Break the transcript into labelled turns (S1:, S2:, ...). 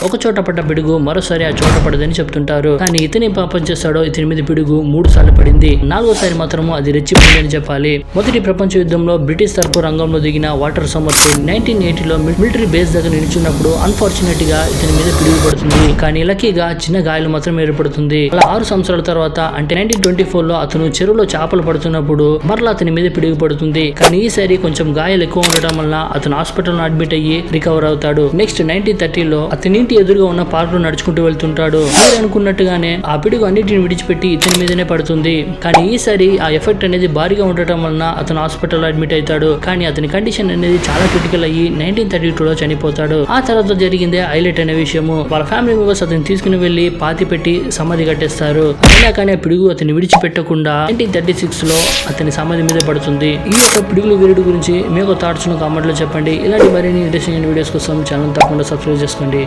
S1: ఒక చోట పడ్డ పిడుగు మరోసారి ఆ చోట పడదని చెప్తుంటారు. కానీ ఇతని పాపం చేస్తాడో ఇతని మీద పిడుగు 3 సార్లు పడింది. 4వసారి మాత్రము అది రెచ్చిపోయిందని చెప్పాలి. మొదటి ప్రపంచ యుద్ధంలో బ్రిటిష్ తరపు రంగంలో దిగిన వాటర్ సమర్థ్ 1980లో మిలిటరీ బేస్ దగ్గర నిల్చున్నప్పుడు అన్ఫార్చునేట్ గా ఇతని మీద పిడుగు పడుతుంది. కానీ లక్కీగా చిన్న గాయాలు మాత్రం ఏర్పడుతుంది. అలా 6 సంవత్సరాల తర్వాత అంటే 1924లో అతను చెరువులో చేపలు పడుతున్నప్పుడు మరలా అతని మీద పిడుగు పడుతుంది. కానీ ఈసారి కొంచెం గాయాలు ఎక్కువ ఉండటం వల్ల అతను హాస్పిటల్ అడ్మిట్ అయ్యి రికవర్ అవుతాడు. నెక్స్ట్ 1930లో అతని ఇంటి ఎదురుగా ఉన్న పార్క్ లో నడుచుకుంటూ వెళ్తుంటాడు. మీరు అనుకున్నట్టుగానే ఆ పిడుగు అన్నిటిని విడిచిపెట్టి ఇతని మీదనే పడుతుంది. కానీ ఈసారి ఆ ఎఫెక్ట్ అనేది భారీగా ఉండటం వలన అతను హాస్పిటల్ అడ్మిట్ అవుతాడు. కానీ అతని కండిషన్ అనేది చాలా క్రిటికల్ అయ్యి 1932లో చనిపోతాడు. ఆ తర్వాత జరిగిందే హైలైట్ అనే విషయము. వాళ్ళ ఫ్యామిలీ మెంబర్స్ అతను తీసుకుని వెళ్లి పాతి పెట్టి సమాధి కట్టేస్తారు. అయినా కానీ ఆ పిడుగు అతన్ని విడిచిపెట్టకుండా 1936లో అతని సమాధి మీద పడుతుంది. ఈ యొక్క పిడుగుల వీరుడు గురించి మీకు థాట్స్ కామెంట్ లో చెప్పండి. ఇలాంటి మరిన్ని ఇంట్రెస్టింగ్ వీడియోస్ కోసం ఛానల్ తప్పకుండా సబ్స్క్రైబ్ చేసుకోండి.